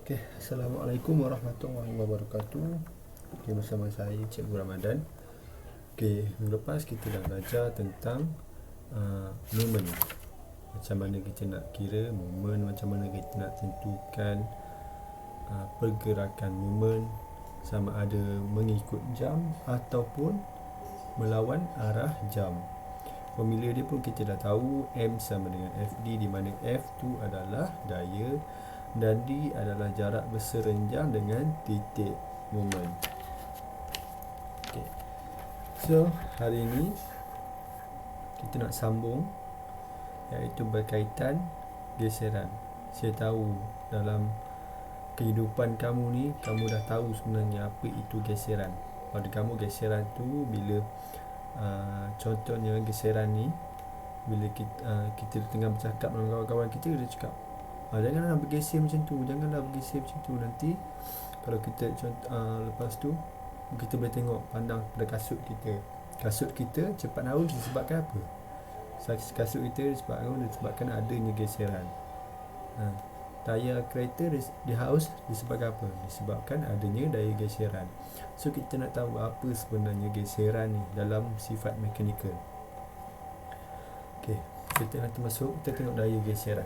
Okay, Assalamualaikum warahmatullahi wabarakatuh. Okay, bersama saya Cikgu Ramadan. Okay, minggu lepas kita dah belajar tentang moment. Macam mana kita nak kira moment, macam mana kita nak tentukan pergerakan moment, sama ada mengikut jam ataupun melawan arah jam. Formula dia pun kita dah tahu, M sama dengan FD, di mana F tu adalah daya dan D adalah jarak berserenjang dengan titik moment. Okay. So, hari ini kita nak sambung, iaitu berkaitan geseran. Saya tahu dalam kehidupan kamu ni, kamu dah tahu sebenarnya apa itu geseran. Pada kamu, geseran tu bila contohnya geseran ni, bila kita tengah bercakap dengan kawan-kawan kita, dia cakap, janganlah bergeser macam tu, janganlah bergeser macam tu. Nanti kalau kita lepas tu kita boleh tengok, pandang pada kasut kita. Kasut kita cepat haus disebabkan apa? Kasut kita disebabkan adanya geseran. Tayar kereta dia haus disebabkan apa? Disebabkan adanya daya geseran. So kita nak tahu apa sebenarnya geseran ni dalam sifat mekanikal. Okey, kita nanti masuk, kita tengok daya geseran.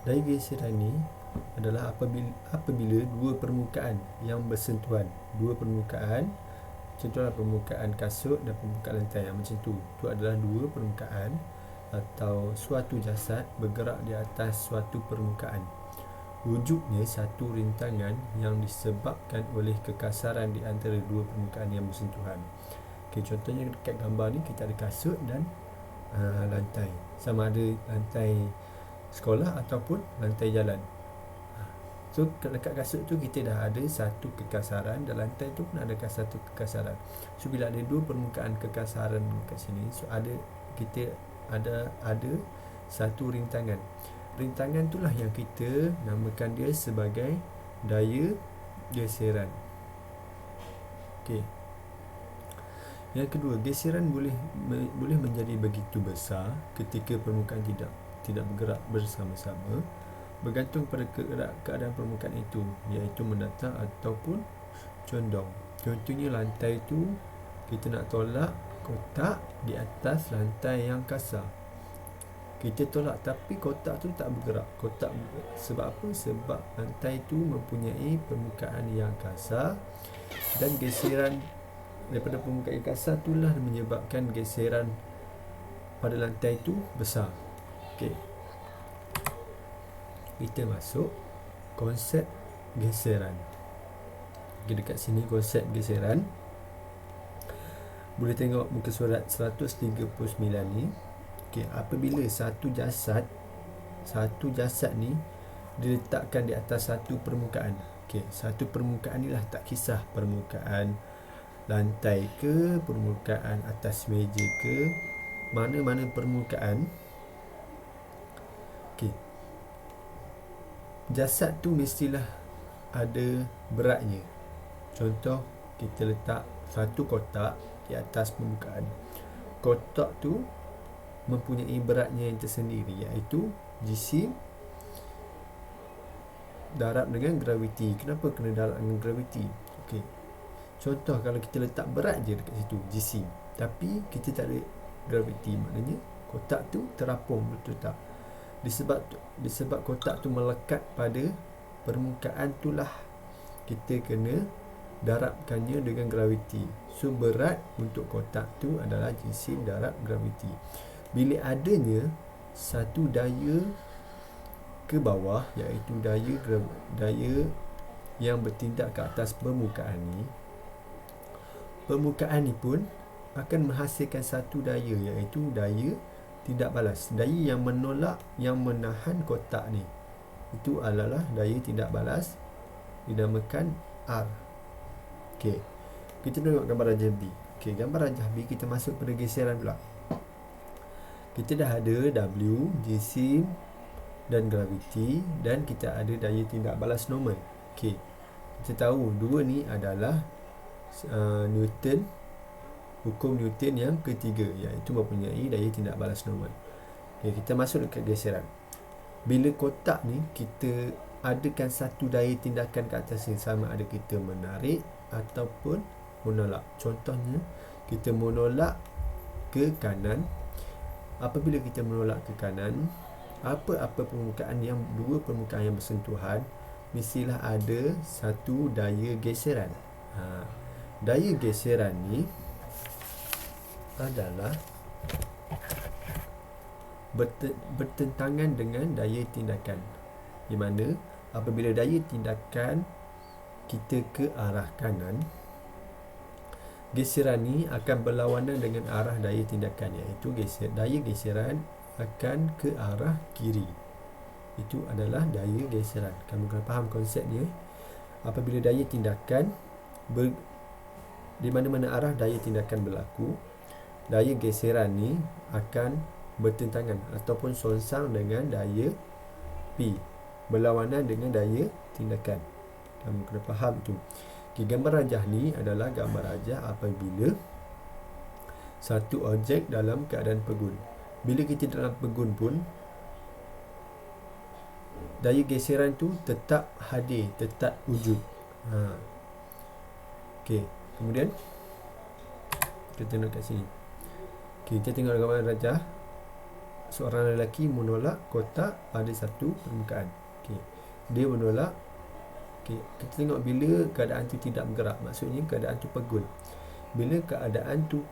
Daya geseran ni adalah apabila dua permukaan yang bersentuhan. Dua permukaan, contohlah permukaan kasut dan permukaan lantai, macam tu. Itu adalah dua permukaan atau suatu jasad bergerak di atas suatu permukaan. Wujudnya satu rintangan yang disebabkan oleh kekasaran di antara dua permukaan yang bersentuhan. Okay, contohnya dekat gambar ni kita ada kasut dan lantai. Sama ada lantai sekolah ataupun lantai jalan. So dekat kasut tu kita dah ada satu kekasaran, dan lantai tu pun ada satu kekasaran. So bila ada dua permukaan kekasaran kat sini, so kita ada satu rintangan. Rintangan itulah yang kita namakan dia sebagai daya geseran. Okey. Yang kedua, geseran boleh menjadi begitu besar ketika permukaan tidak bergerak bersama-sama, bergantung pada keadaan permukaan itu, iaitu mendatar ataupun condong. Contohnya lantai itu, kita nak tolak kotak di atas lantai yang kasar. Kita tolak tapi kotak tu tak bergerak. Sebab apa? Sebab lantai itu mempunyai permukaan yang kasar, dan geseran daripada permukaan yang kasar itulah menyebabkan geseran pada lantai itu besar. Okey. Kita masuk konsep geseran. Okay, dekat sini konsep geseran. Boleh tengok muka surat 139 ni. Okay, apabila satu jasad ni diletakkan di atas satu permukaan. Okay, satu permukaan ni lah, tak kisah permukaan lantai ke, permukaan atas meja ke, mana-mana permukaan. Okay, jasad tu mestilah ada beratnya. Contoh, kita letak satu kotak di atas permukaan. Kotak tu mempunyai beratnya yang tersendiri, iaitu jisim darab dengan graviti. Kenapa kena darab dengan graviti? Okey. Contoh, kalau kita letak berat je dekat situ, jisim, tapi kita tak ada graviti, maknanya kotak tu terapung, betul tak? Disebab kotak tu melekat pada permukaan itulah kita kena darabkannya dengan graviti. So berat untuk kotak tu adalah jisim darab graviti. Bila adanya satu daya ke bawah, iaitu daya yang bertindak ke atas permukaan ni, permukaan ni pun akan menghasilkan satu daya, iaitu daya tidak balas. Daya yang menolak, yang menahan kotak ni, itu adalah daya tidak balas, dinamakan R. Okey, kita tengok gambar rajah B. Okey, gambar rajah B, kita masuk pada geseran pula. Kita dah ada W, jisim dan graviti, dan kita ada daya tidak balas normal. Okey, kita tahu dua ni adalah Newton, hukum Newton yang ketiga, iaitu mempunyai daya tidak balas normal. Okay, kita masuk dekat geseran. Bila kotak ni kita adakan satu daya tindakan ke atasnya, sama ada kita menarik ataupun menolak. Contohnya, kita menolak ke kanan. Apabila kita menolak ke kanan, apa-apa permukaan yang dua permukaan yang bersentuhan, mestilah ada satu daya geseran. Daya geseran ni adalah bertentangan dengan daya tindakan, di mana apabila daya tindakan kita ke arah kanan, geseran ni akan berlawanan dengan arah daya tindakan, iaitu daya geseran akan ke arah kiri. Itu adalah daya geseran. Kamu kena faham konsep dia. Apabila daya tindakan di mana-mana arah daya tindakan berlaku, daya geseran ni akan bertentangan ataupun sonsang dengan daya P, berlawanan dengan daya tindakan. Kamu kena faham tu. Okay, gambar rajah ni adalah gambar rajah apabila satu objek dalam keadaan pegun. Bila kita dalam pegun pun, daya geseran tu tetap hadir, tetap wujud. Okey, kemudian kita tengok kat sini. Okey, kita tengok gambar rajah. Seorang lelaki menolak kotak pada satu permukaan. Okey, dia menolak. Okey, kita tengok bila keadaan tu tidak bergerak, maksudnya keadaan tu pegun. Bila keadaan tu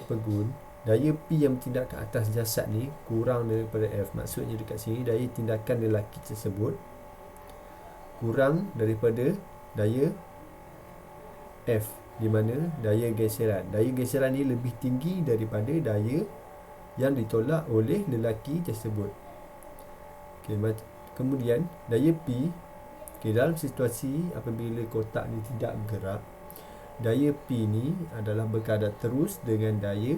pegun, daya P yang bertindak ke atas jasad ni kurang daripada F. Maksudnya dekat sini daya tindakan lelaki tersebut kurang daripada daya F, di mana daya geseran ni lebih tinggi daripada daya yang ditolak oleh lelaki tersebut. Okay, kemudian daya P, dalam situasi apabila kotak ni tidak bergerak, daya P ni adalah berkadar terus dengan daya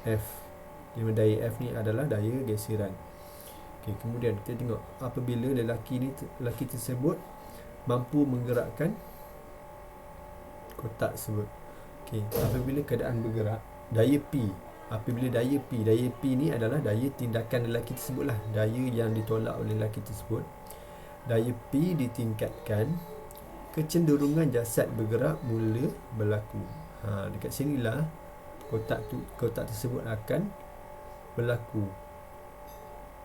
F, di mana daya F ni adalah daya geseran. Okay, kemudian kita tengok apabila lelaki tersebut mampu menggerakkan kotak tersebut. Okay, apabila keadaan bergerak, daya P, daya P ni adalah daya tindakan lelaki tersebut lah, daya yang ditolak oleh lelaki tersebut. Daya P ditingkatkan, kecenderungan jasad bergerak mula berlaku. Dekat sinilah kotak tersebut akan berlaku.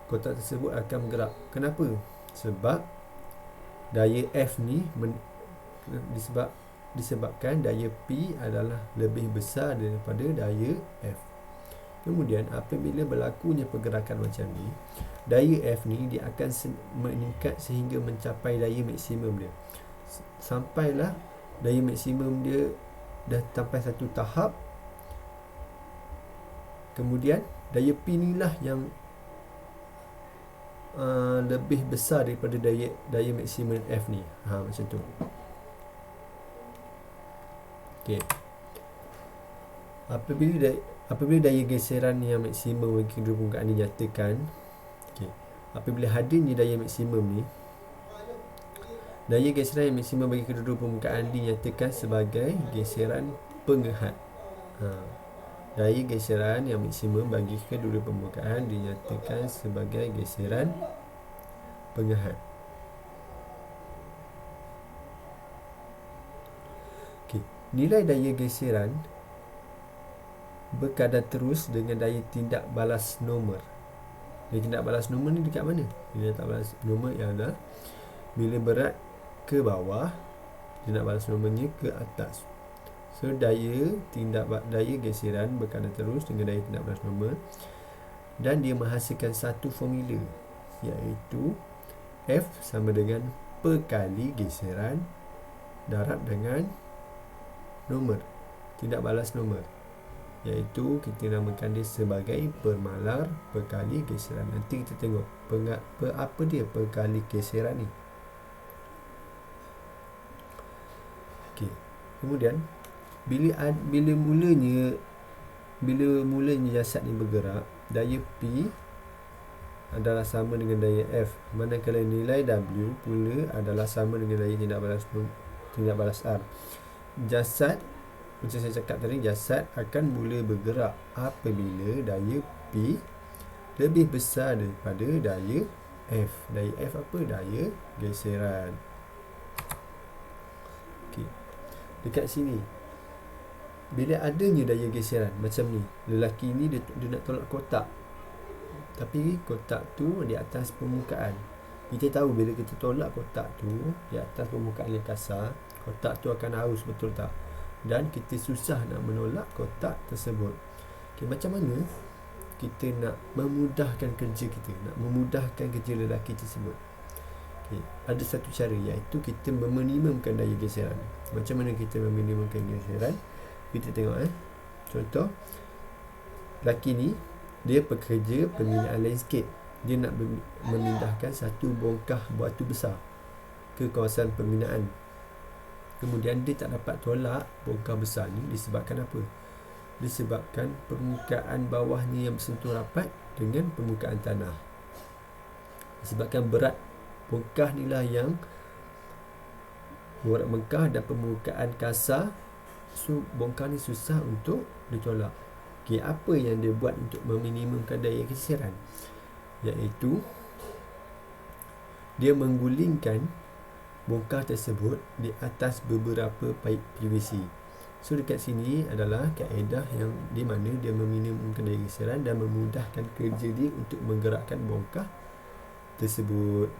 Kotak tersebut akan bergerak. Kenapa? Sebab daya F ni disebabkan daya P adalah lebih besar daripada daya F. Kemudian apabila berlakunya pergerakan macam ni, daya F ni dia akan meningkat sehingga mencapai daya maksimum dia. Sampailah daya maksimum dia dah sampai satu tahap, kemudian daya P ni lah yang lebih besar daripada daya maksimum F ni. Macam tu. Okey. Apabila daya geseran yang maksimum bagi kedua permukaan dinyatakan, apabila hadirnya daya maksimum ni, daya geseran yang maksimum bagi kedua permukaan dinyatakan sebagai geseran pengehat. Daya geseran yang maksimum bagi kedua permukaan dinyatakan sebagai geseran pengehat. Nilai daya geseran berkadar terus dengan daya tindak balas normal. Daya tindak balas normal ni dekat mana? Daya tindak balas normal ialah bila berat ke bawah, tindak balas normalnya ke atas. So daya geseran berkadar terus dengan daya tindak balas normal, dan dia menghasilkan satu formula, iaitu F sama dengan perkali geseran darab dengan normal, tindak balas normal, iaitu kita namakan dia sebagai permalar perkali geseran. Nanti kita tengok apa dia perkali geseran ni. Okey. Kemudian bila mulanya jasad ni bergerak, daya P adalah sama dengan daya F, manakala nilai W pula adalah sama dengan daya tindak balas R. Jasad, macam saya cakap tadi, jasad akan mula bergerak apabila daya P lebih besar daripada daya F. Daya F apa? Daya geseran. Okey. Dekat sini, bila adanya daya geseran macam ni, lelaki ni dia nak tolak kotak, tapi kotak tu di atas permukaan. Kita tahu bila kita tolak kotak tu di atas permukaan yang kasar, kotak tu akan haus, betul tak? Dan kita susah nak menolak kotak tersebut. Okay, macam mana kita nak memudahkan kerja kita, nak memudahkan kerja lelaki tersebut? Okay, ada satu cara, iaitu kita meminimumkan daya geseran. Macam mana kita meminimumkan geseran? Kita tengok contoh, lelaki ni dia pekerja pembinaan landscape. Dia nak memindahkan satu bongkah batu besar ke kawasan pembinaan. Kemudian dia tak dapat tolak bongkah besar ni disebabkan apa? Disebabkan permukaan bawahnya yang bersentuh rapat dengan permukaan tanah. Disebabkan berat bongkah ni lah yang berat bongkah dan permukaan kasar, so bongkah ni susah untuk ditolak. Okay, apa yang dia buat untuk meminimumkan daya geseran? Iaitu dia menggulingkan bongkah tersebut di atas beberapa paip PVC. So dekat sini adalah kaedah yang di mana dia meminimumkan daya geseran dan memudahkan kerja dia untuk menggerakkan bongkah tersebut.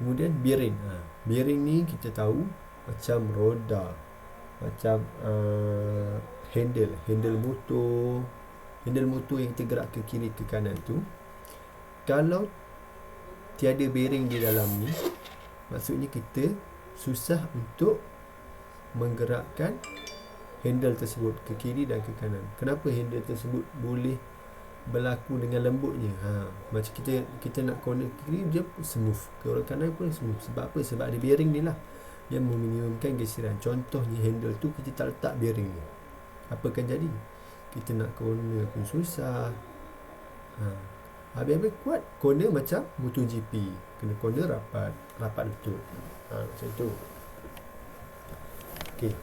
Kemudian bearing. Bearing ni kita tahu macam roda, macam handle motor. Handle motor yang kita gerak ke kiri ke kanan tu, kalau tiada bearing di dalam ni, maksudnya kita susah untuk menggerakkan handle tersebut ke kiri dan ke kanan. Kenapa handle tersebut boleh berlaku dengan lembutnya? Macam kita nak corner kiri, dia smooth, ke kanan pun smooth. Sebab apa? Sebab ada bearing ni lah yang meminimumkan geseran. Contohnya handle tu kita tak letak bearing ni, apa akan jadi? Kita nak corner pun susah. Habis-habis kuat corner macam MotoGP, kena corner rapat betul. Macam tu. Okey,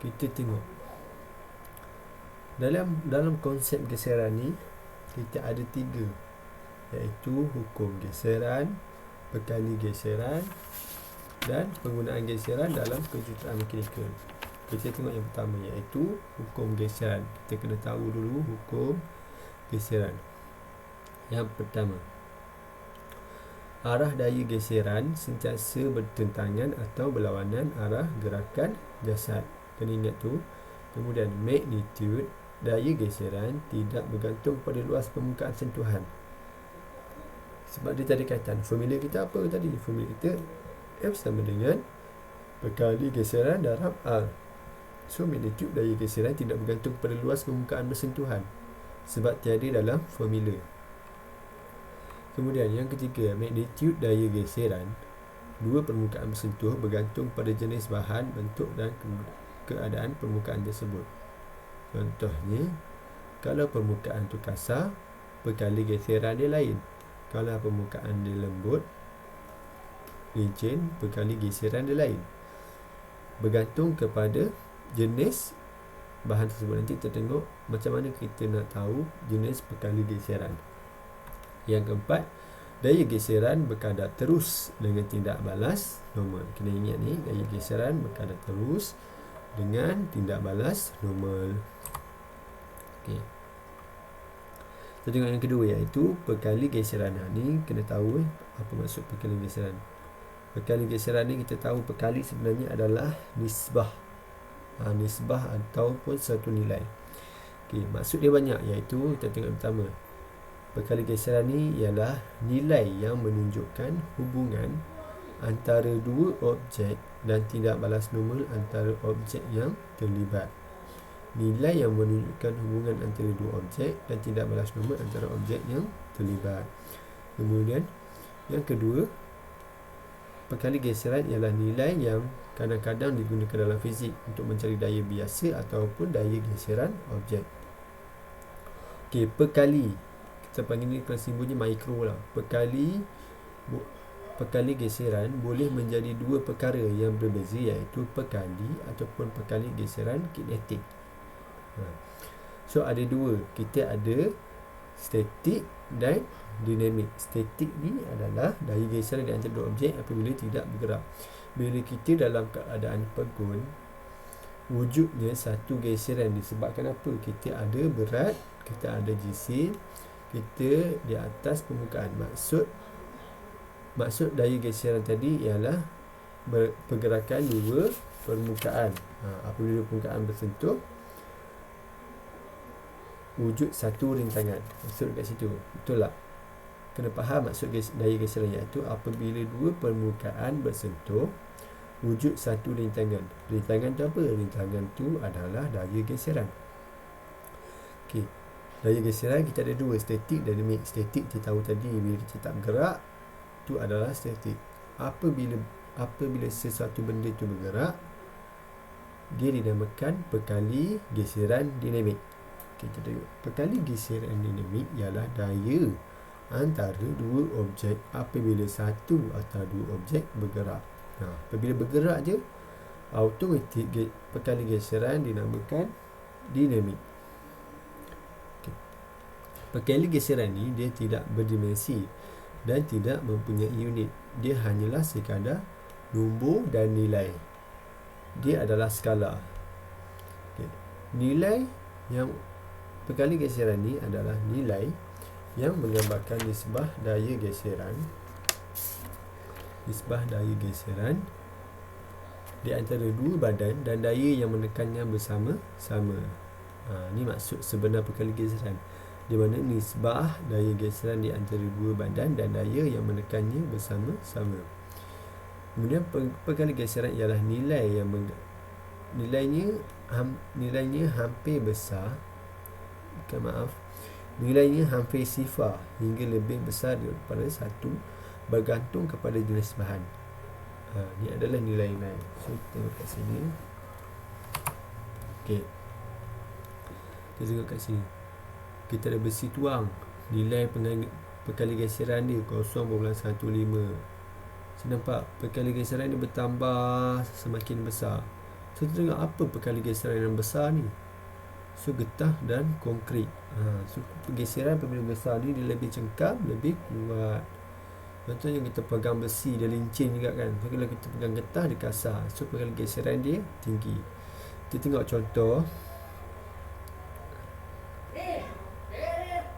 kita tengok dalam konsep geseran ni kita ada 3, iaitu hukum geseran, perkali geseran dan penggunaan geseran dalam kejuruteraan mekanikal. Kita tengok yang pertama, iaitu hukum geseran. Kita kena tahu dulu hukum geseran. Yang pertama, arah daya geseran sentiasa bertentangan atau berlawanan arah gerakan jasad. Kena ingat tu. Kemudian magnitude daya geseran tidak bergantung pada luas permukaan sentuhan. Sebab dia tadi kaitan. Formula kita apa tadi? Formula kita F sama dengan perkali geseran darab R. So magnitude daya geseran tidak bergantung pada luas permukaan bersentuhan, sebab tiada dalam formula. Kemudian yang ketiga, magnitude daya geseran dua permukaan bersentuh bergantung pada jenis bahan, bentuk dan keadaan permukaan tersebut. Contohnya, kalau permukaan tu kasar, perkali geseran dia lain. Kalau permukaan dia lembut, licin, perkali geseran dia lain. Bergantung kepada jenis bahan tersebut. Nanti kita tengok macam mana kita nak tahu jenis perkali geseran. Yang keempat, daya geseran berkadar terus dengan tindak balas normal. Kena ingat ni, daya geseran berkadar terus dengan tindak balas normal. Okey. Kita tengok yang kedua, iaitu perkali geseran. Ni kena tahu apa maksud perkali geseran. Perkali geseran ni kita tahu perkali sebenarnya adalah nisbah. Nisbah ataupun satu nilai. Okey, maksud dia banyak, iaitu kita tengok pertama. Perkali geseran ni ialah nilai yang menunjukkan hubungan antara dua objek dan tindak balas normal antara objek yang terlibat. Nilai yang menunjukkan hubungan antara dua objek dan tindak balas normal antara objek yang terlibat. Kemudian yang kedua, perkali geseran ialah nilai yang kadang-kadang digunakan dalam fizik untuk mencari daya biasa ataupun daya geseran objek. Okey, perkali, kita panggil ni kalau simbolnya mikro lah. pekali geseran boleh menjadi dua perkara yang berbeza, iaitu pekali ataupun pekali geseran kinetik. So ada dua, kita ada statik dan dinamik. Statik ni adalah daya geseran di antara dua objek apabila tidak bergerak. Bila kita dalam keadaan pegun, wujudnya satu geseran disebabkan apa? Kita ada berat, kita ada jisim, kita di atas permukaan. Maksud daya geseran tadi ialah pergerakan dua permukaan. Apabila permukaan bersentuh, wujud satu rintangan. Maksud kat situ, betul tak? Kena faham maksud daya geseran, iaitu apabila dua permukaan bersentuh, wujud satu rintangan. Rintangan tu apa? Rintangan tu adalah daya geseran. Okey. Daya geseran kita ada dua, statik dan dinamik. Statik kita tahu tadi, bila kita tak bergerak, itu adalah statik. Apabila sesuatu benda itu bergerak, dia dinamakan pekali geseran dinamik. Kita tengok, pekali geseran dinamik ialah daya antara dua objek apabila satu atau dua objek bergerak. Apabila bergerak je, automatik pekali geseran dinamakan dinamik. Pekali geseran ni dia tidak berdimensi dan tidak mempunyai unit. Dia hanyalah sekadar nombor dan nilai. Dia adalah skala. Nilai yang pekali geseran ni adalah nilai yang menggambarkan nisbah daya geseran. Nisbah daya geseran di antara dua badan dan daya yang menekannya bersama-sama. Ni maksud sebenar pekali geseran, di mana nisbah daya geseran di antara dua badan dan daya yang menekannya bersama-sama. Kemudian pekali geseran ialah nilai yang nilainya hampir besar. Nilainya hampir sifar hingga lebih besar daripada satu, bergantung kepada jenis bahan. Ini adalah nilai-nilai. So tengok kat sini. Okey, kita tengok kat sini. Kita ada besi tuang, nilai pekali geseran dia 0.15. So nampak pekali geseran dia bertambah semakin besar. So kita tengok apa pekali geseran yang besar ni. So getah dan konkrit. So pergeseran apabila besar ni dia lebih cengkam, lebih kuat. Contohnya kita pegang besi, dia lincin juga kan. So kalau kita pegang getah, dia kasar. So pekali geseran dia tinggi. Kita tengok contoh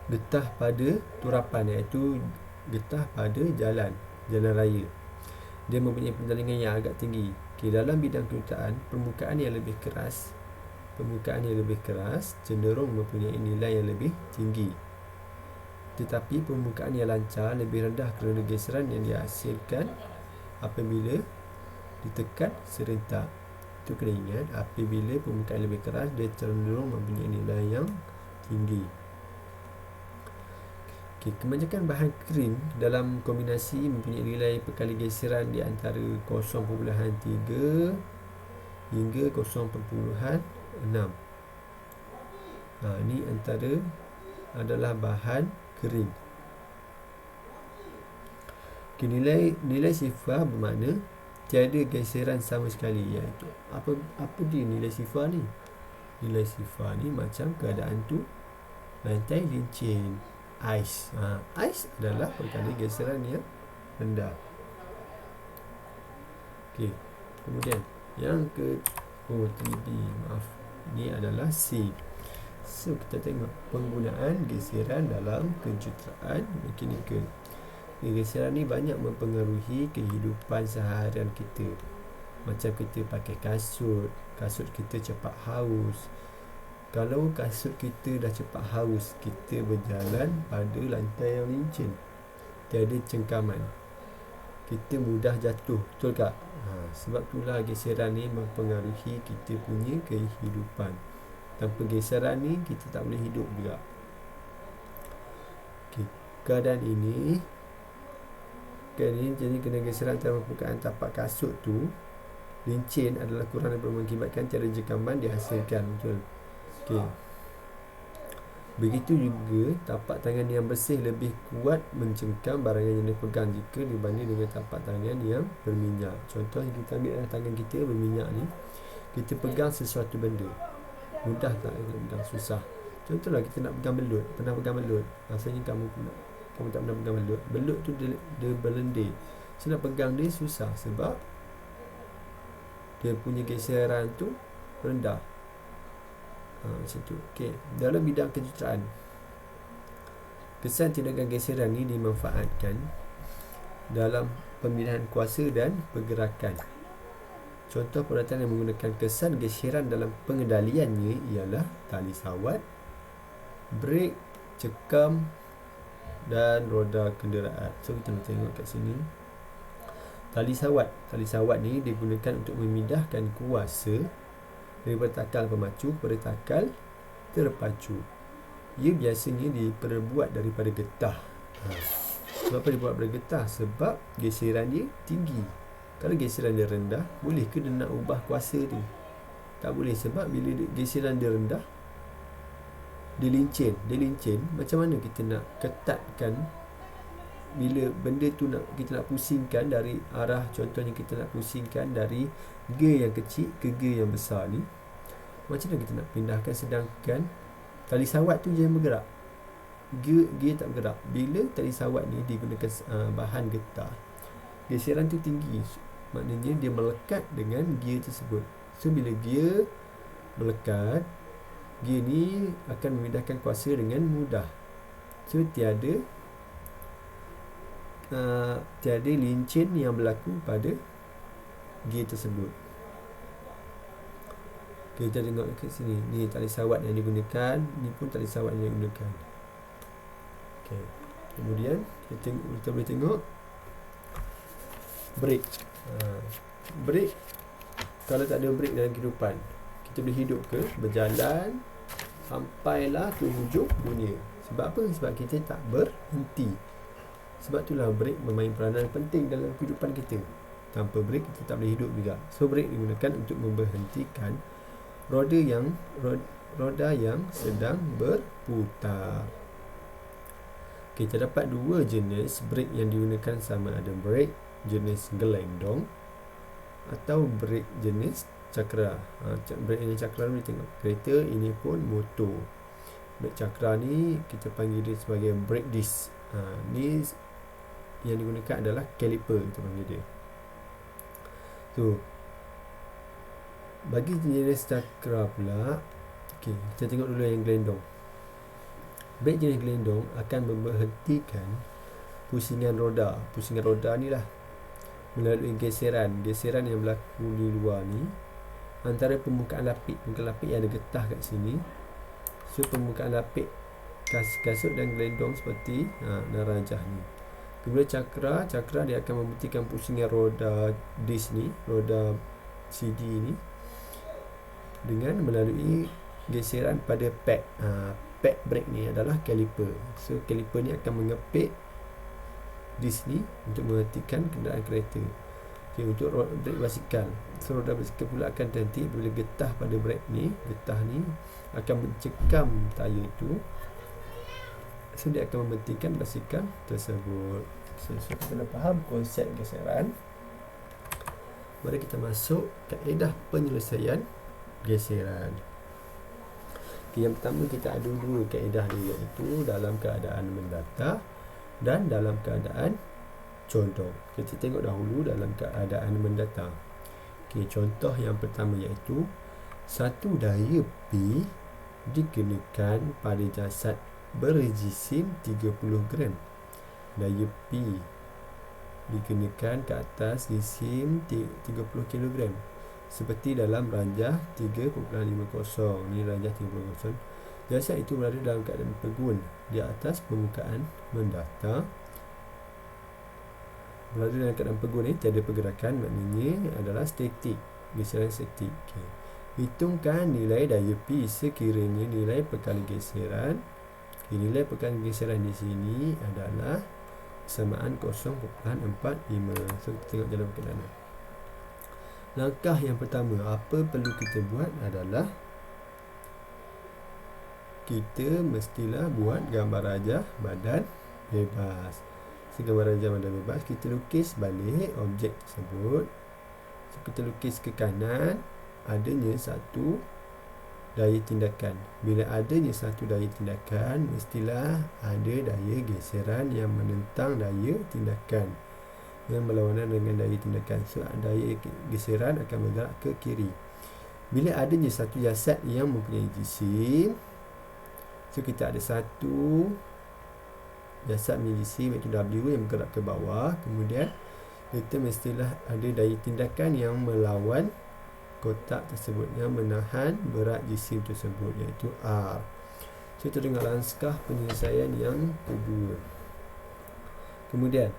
getah pada turapan, iaitu getah pada jalan raya. Dia mempunyai penjaringan yang agak tinggi. Dalam bidang kejutaan, permukaan yang lebih keras cenderung mempunyai nilai yang lebih tinggi. Tetapi permukaan yang lancar lebih rendah kerana geseran yang dihasilkan apabila ditekan serentak. Itu kena ingat, apabila permukaan lebih keras, dia cenderung mempunyai nilai yang tinggi. Kebanyakan bahan kering dalam kombinasi mempunyai nilai pekali geseran di antara 0.3 hingga 0.6. Ini antara adalah bahan kering. Nilai sifar bermakna tiada geseran sama sekali, iaitu apa dia nilai sifar ni? Nilai sifar ni macam keadaan tu lantai lincin, ais. Ais adalah pekali geseran yang rendah. Okey. Kemudian yang ke 3B, ini adalah C. So kita tengok penggunaan geseran dalam kejuruteraan mekanikal. Geseran ni banyak mempengaruhi kehidupan seharian kita. Macam kita pakai kasut kita cepat haus. Kalau kasut kita dah cepat haus, kita berjalan pada lantai yang licin, tiada cengkaman, kita mudah jatuh, betul tak? Sebab itulah geseran ni mempengaruhi kita punya kehidupan. Tanpa geseran ni kita tak boleh hidup juga. Keadaan ini jadi kena geseran antara permukaan tapak kasut tu licin adalah kurang daripada mengakibatkan tiada jengkaman dihasilkan, betul? Begitu juga tapak tangan yang bersih lebih kuat mencengkam barangan yang dipegang jika dibanding dengan tapak tangan yang berminyak. Contoh yang kita ambil adalah tangan kita berminyak ni, kita pegang sesuatu benda, mudah tak kita pegang? Susah. Contohlah kita nak pegang belut. Pernah pegang belut? Rasanya kamu tak pernah pegang belut. Belut tu dia berlendir. So nak pegang dia susah sebab dia punya geseran tu rendah. Macam tu. Okay. Dalam bidang kejuruteraan, kesan tindakan geseran ni dimanfaatkan dalam pemilihan kuasa dan pergerakan. Contoh peralatan yang menggunakan kesan geseran dalam pengendaliannya ialah tali sawat, brek, cekam dan roda kenderaan. So kita nak tengok kat sini. Tali sawat ni digunakan untuk memindahkan kuasa daripada takal pemacu kepada takal terpacu. Ia biasanya diperbuat daripada getah. Kenapa dibuat daripada getah? Sebab geseran dia tinggi. Kalau geseran dia rendah, boleh ke dia nak ubah kuasa tu? Tak boleh, sebab bila geseran dia rendah, dia lincin. Macam mana kita nak ketatkan bila benda tu kita nak pusingkan dari arah, contohnya kita nak pusingkan dari gear yang kecil ke gear yang besar ni, macam mana kita nak pindahkan? Sedangkan tali sawat tu je yang bergerak, gear tak bergerak. Bila tali sawat ni digunakan bahan getah, geseran tu tinggi, maknanya dia melekat dengan gear tersebut. So bila gear melekat, gear ni akan memindahkan kuasa dengan mudah. So tiada lincin yang berlaku pada gear tersebut. Okay, kita tengok kat sini. Ni tali sawat yang digunakan, ni pun tali sawat yang digunakan. Okay. Kemudian kita boleh tengok brek. Brek, kalau tak ada brek dalam kehidupan, kita boleh hidup ke? Berjalan sampailah ke hujung dunia. Sebab apa? Sebab kita tak berhenti. Sebab itulah brek memain peranan penting dalam kehidupan kita. Tanpa brek kita tak boleh hidup juga. So brek digunakan untuk memberhentikan roda yang sedang berputar. Okay, terdapat dua jenis brek yang digunakan, sama ada brek jenis gelendong atau brek jenis cakra. Brek jenis cakra ni tengok kereta, ini pun motor. Brek cakra ni kita panggil dia sebagai brake disc. Ni yang digunakan adalah caliper, kita panggil dia. So bagi jenis cakra pula, okay, kita tengok dulu yang gelendong. Brek jenis gelendong akan memberhentikan pusingan roda. Pusingan roda ni lah melalui geseran yang berlaku di luar ni antara permukaan lapik yang ada getah kat sini. So permukaan lapik kasut dan gelendong seperti narajah ni. Kemudian cakra dia akan membuktikan pusingan roda disc ni, roda CD ni, dengan melalui geseran pada pad. Pad brake ni adalah caliper. So caliper ni akan mengepit disc ni untuk menghentikan kenderaan kereta. Okay, untuk brake basikal, so roda basikal pula akan terhenti bila getah pada brake ni, getah ni akan mencekam tayar tu. So dia akan membentikan basikal tersebut. So kita dah faham konsep geseran. Mari kita masuk kaedah penyelesaian geseran. Okay, yang pertama kita ada dua kaedah dia, iaitu dalam keadaan mendata dan dalam keadaan condong. Kita tengok dahulu dalam keadaan mendata. Okay, contoh yang pertama iaitu satu daya P dikenakan pada jasad berjisim 30 gram. Daya P dikenakan ke atas jisim 30 kg. Seperti dalam ranjah 3.50. Ini ranjah 3.50. Jasad itu berada dalam keadaan pegun di atas permukaan mendata. Berada dalam keadaan pegun ni tiada pergerakan, maknanya adalah statik, geseran statik. Okay. Hitungkan nilai daya P sekiranya nilai perkali geseran. Okay, nilai perkali geseran di sini adalah samaan 0.45. So kita tengok jalan berkenaan. Langkah yang pertama, apa perlu kita buat adalah kita mestilah buat gambar rajah badan bebas. So, gambar rajah badan bebas, kita lukis balik objek tersebut. So, kita lukis ke kanan, adanya satu daya tindakan. Bila adanya satu daya tindakan, mestilah ada daya geseran yang menentang daya tindakan, yang berlawanan dengan daya tindakan. So, daya geseran akan bergerak ke kiri. Bila adanya satu jasad yang mempunyai jisim, so kita ada satu jasad mempunyai jisim iaitu W yang bergerak ke bawah. Kemudian kita mestilah ada daya tindakan yang melawan kotak tersebut, yang menahan berat jisim tersebut, iaitu R. So, kita tengok langkah penyelesaian yang kedua. Kemudian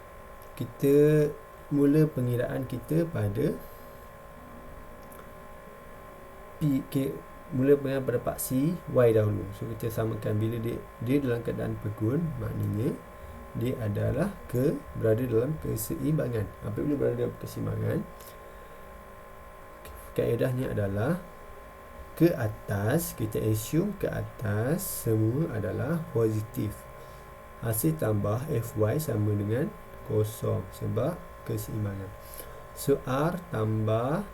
kita mula pengiraan kita pada mula pada paksi Y dahulu. So, kita samakan bila dia dalam keadaan pegun, maknanya dia adalah berada dalam keseimbangan. Apabila berada dalam keseimbangan, kaedahnya adalah ke atas, kita assume ke atas semua adalah positif. Hasil tambah Fy sama dengan kosong sebab keseimbangan. So, R tambah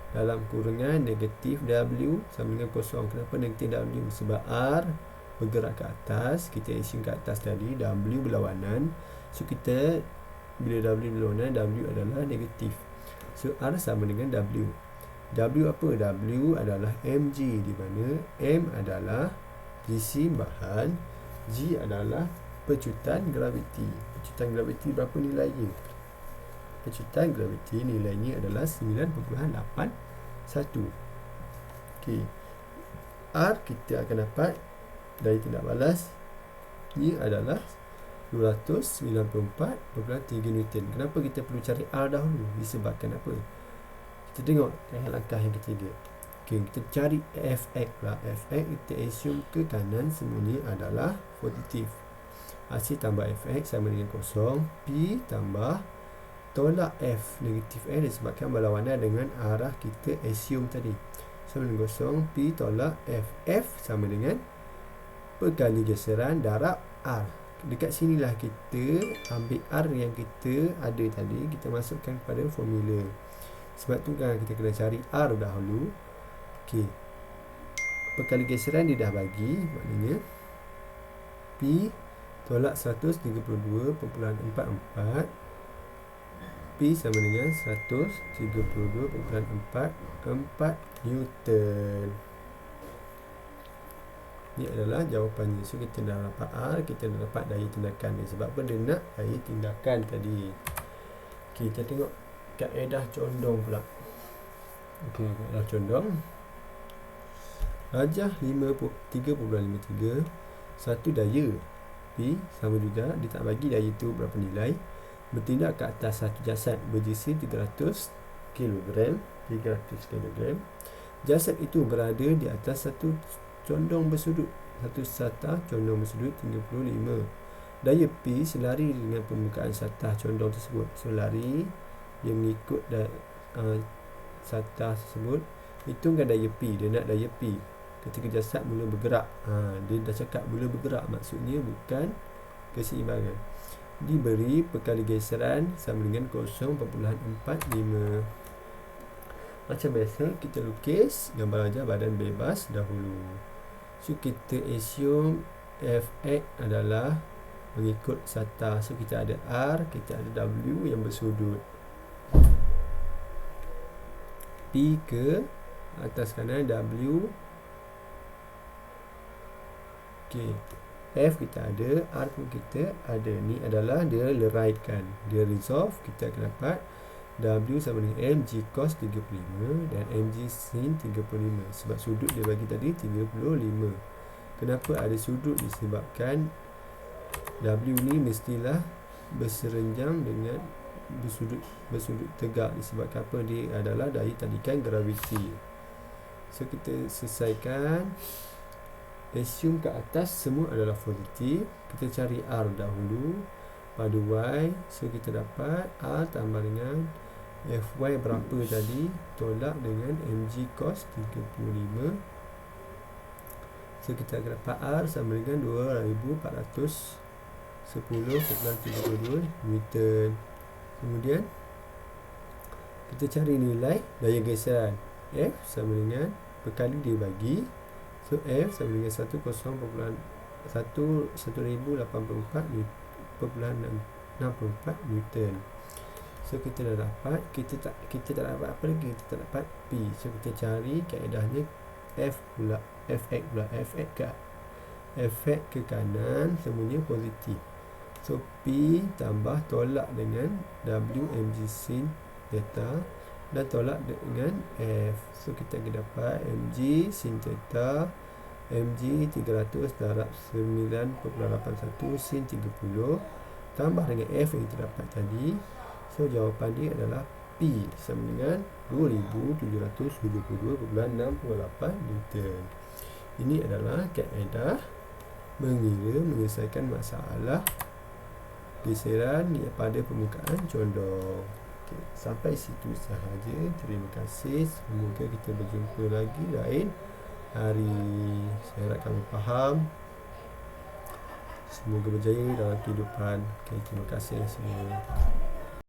dalam kurungan negatif W sama dengan kosong. Kenapa negatif W? Sebab R bergerak ke atas, kita assume ke atas tadi, W berlawanan. So, kita bila W berlawanan, W adalah negatif. So, R sama dengan W. W apa? W adalah mg, di mana m adalah jisim bahan, g adalah pecutan graviti. Pecutan graviti berapa nilainya? Pecutan graviti nilainya adalah 9.81. Okey. R kita akan dapat daya tindak balas ia adalah 294.3 Newton. Kenapa kita perlu cari R dahulu? Disebabkan apa? Kita tengok langkah yang ketiga. Okey, kita cari Fx lah. Fx kita assume ke kanan semuanya adalah positif. Hasil tambah Fx sama dengan kosong. P tambah tolak F, negatif F disebabkan berlawanan dengan arah kita assume tadi, sama dengan kosong. P tolak F, F sama dengan perkali geseran darab R. Dekat sinilah kita ambil R yang kita ada tadi, kita masukkan pada formula. Sebab tu kan kita kena cari R dahulu. Okey, perkali geseran dia dah bagi, maknanya P tolak 132.44, P sama dengan 132.44 Newton. Ini adalah jawapannya. So, kita dah dapat R, kita dah dapat daya tindakan dia. Sebab apa? Dia nak daya tindakan tadi. Kita tengok kaedah condong pula. Okey, kaedah condong. Rajah 3.53, satu daya P sama juga, dia tak bagi daya tu berapa nilai, bertindak ke atas satu jasad berjisim 300 kg. Jasad itu berada di atas satu condong bersudut, satu satah condong bersudut 35. Daya P selari dengan permukaan satah condong tersebut. Selari dia mengikut satah tersebut. Hitungkan daya P. Dia nak daya P ketika jasad mula bergerak. Dia dah cakap mula bergerak, maksudnya bukan keseimbangan. Diberi perkali geseran sama dengan 0.45. Macam biasa, kita lukis gambar rajah badan bebas dahulu. So, kita assume Fx adalah mengikut satah. So, kita ada R, kita ada W yang bersudut. P ke atas kanan, W. Okey, F kita ada, R pun kita ada. Ni adalah dia leraikan, dia resolve. Kita akan dapat W sama dengan mg cos 35 dan mg sin 35. Sebab sudut dia bagi tadi 35. Kenapa ada sudut? Disebabkan W ni mestilah berserenjang dengan bersudut tegak. Disebabkan apa? Dia adalah daya tarikan graviti. So, kita selesaikan. Assume ke atas semua adalah positif. Kita cari R dahulu pada Y. So, kita dapat R tambah dengan Fy berapa tadi, tolak dengan mg cos 35 So kita akan dapat R sama dengan 2410.32 Newton. Kemudian kita cari nilai daya geseran. F sama dengan berkali dibagi. So F sama dengan 1084 Newton. So kita dah dapat, kita tak dapat apa lagi, kita tak dapat P. So kita cari kaedahnya Fx pula. Fx ke kanan semuanya positif. So P tambah tolak dengan W mg sin theta dan tolak dengan F. So kita akan dapat mg sin theta mg 300 darab 9.81 sin 30 tambah dengan F yang kita dapat tadi. So jawapan dia adalah P sama dengan 2772.68 Newton. Ini adalah kaedah menyelesaikan masalah geseran pada permukaan condong. Okay, sampai situ sahaja. Terima kasih. Semoga kita berjumpa lagi lain hari. Saya harap kamu faham. Semoga berjaya dalam kehidupan. Okay, terima kasih semua.